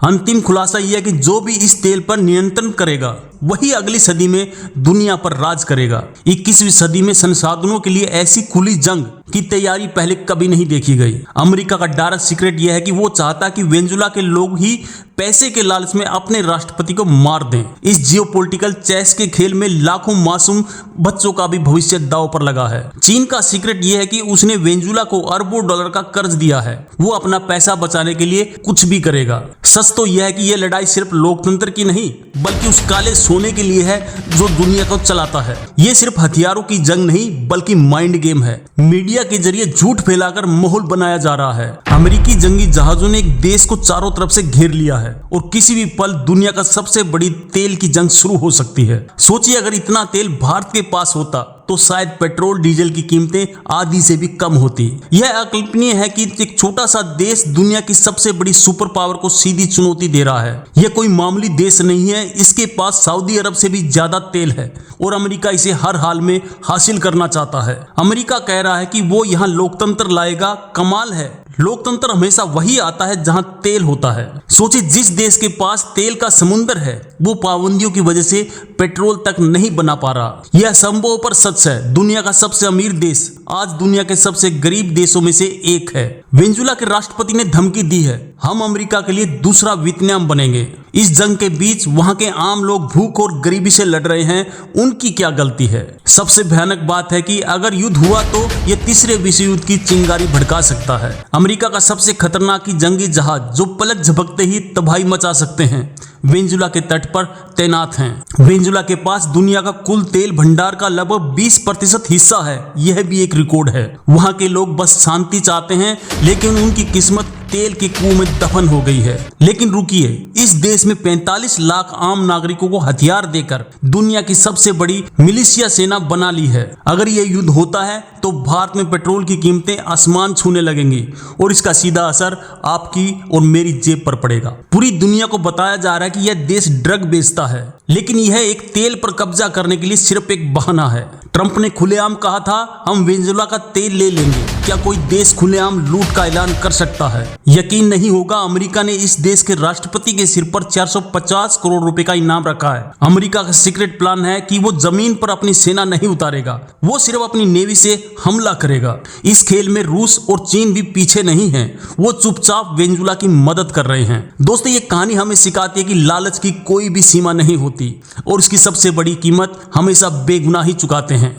अंतिम खुलासा यह है कि जो भी इस तेल पर नियंत्रण करेगा वही अगली सदी में दुनिया पर राज करेगा। 21वीं सदी में संसाधनों के लिए ऐसी खुली जंग की तैयारी पहले कभी नहीं देखी गई। अमेरिका का डायरेक्ट सीक्रेट यह है कि वो चाहता कि वेनेजुएला के लोग ही पैसे के लालच में अपने राष्ट्रपति को मार दें। इस जियोपॉलिटिकल चेस के खेल में लाखों मासूम बच्चों का भी भविष्य दांव पर लगा है। चीन का सीक्रेट यह है कि उसने वेनेजुएला को अरबों डॉलर का कर्ज दिया है। वो अपना पैसा बचाने के लिए कुछ भी करेगा। सच तो यह है कि यह लड़ाई सिर्फ लोकतंत्र की नहीं बल्कि उस काले सोने के लिए है जो दुनिया को चलाता है। ये सिर्फ हथियारों की जंग नहीं बल्कि माइंड गेम है। मीडिया के जरिए झूठ फैलाकर माहौल बनाया जा रहा है। अमेरिकी जंगी जहाजों ने एक देश को चारों तरफ से घेर लिया है और किसी भी पल दुनिया का सबसे बड़ी तेल की जंग शुरू हो सकती है। सोचिए अगर इतना तेल भारत के पास होता तो शायद पेट्रोल डीजल की कीमतें आधी से भी कम होती। यह अकल्पनीय है कि एक छोटा सा देश दुनिया की सबसे बड़ी सुपर पावर को सीधी चुनौती दे रहा है। यह कोई मामूली देश नहीं है। इसके पास सऊदी अरब से भी ज्यादा तेल है और अमेरिका इसे हर हाल में हासिल करना चाहता है। अमेरिका कह रहा है कि वो यहाँ लोकतंत्र लाएगा। कमाल है, लोकतंत्र हमेशा वही आता है जहां तेल होता है। सोचिए जिस देश के पास तेल का समुंदर है वो पाबंदियों की वजह से पेट्रोल तक नहीं बना पा रहा। यह संभव पर सच है। दुनिया का सबसे अमीर देश आज दुनिया के सबसे गरीब देशों में से एक है। वेनेजुएला के राष्ट्रपति ने धमकी दी है, हम अमेरिका के लिए दूसरा वियतनाम बनेंगे। इस जंग के बीच वहां के आम लोग भूख और गरीबी से लड़ रहे हैं। उनकी क्या गलती है? सबसे भयानक बात है कि अगर युद्ध हुआ तो यह तीसरे विश्व युद्ध की चिंगारी भड़का सकता है। अमेरिका का सबसे खतरनाक जंगी जहाज जो पलक झपकते ही तबाही मचा सकते हैं वेनेजुएला के तट पर तैनात हैं। वेनेजुएला के पास दुनिया का कुल तेल भंडार का लगभग 20% हिस्सा है। यह भी एक रिकॉर्ड है। वहां के लोग बस शांति चाहते हैं लेकिन उनकी किस्मत तेल के कुएं में दफन हो गई है। लेकिन रुकिए, इस देश में 45 लाख आम नागरिकों को हथियार देकर दुनिया की सबसे बड़ी मिलिशिया सेना बना ली है। अगर यह युद्ध होता है तो भारत में पेट्रोल की कीमतें आसमान छूने लगेंगी और इसका सीधा असर आपकी और मेरी जेब पर पड़ेगा। पूरी दुनिया को बताया जा रहा है कि यह देश ड्रग बेचता है लेकिन यह एक तेल पर कब्जा करने के लिए सिर्फ एक बहाना है। ट्रंप ने खुलेआम कहा था हम वेनेजुएला का तेल ले लेंगे। क्या कोई देश खुलेआम लूट का ऐलान कर सकता है? यकीन नहीं होगा। अमेरिका ने इस देश के राष्ट्रपति के सिर पर 450 करोड़ रुपए का इनाम रखा है। अमेरिका का सीक्रेट प्लान है कि वो जमीन पर अपनी सेना नहीं उतारेगा, वो सिर्फ अपनी नेवी से हमला करेगा। इस खेल में रूस और चीन भी पीछे नहीं है। वो चुपचाप वेनेजुएला की मदद कर रहे हैं। दोस्तों, ये कहानी हमें सिखाती है कि लालच की कोई भी सीमा नहीं होती और इसकी सबसे बड़ी कीमत हमेशा बेगुनाही चुकाते हैं।